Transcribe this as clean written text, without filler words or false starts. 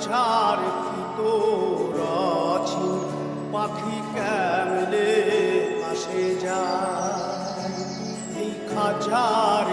খাঁচার ভিতর আছি, পাখি কেমনে আসে যায় এই খাঁচার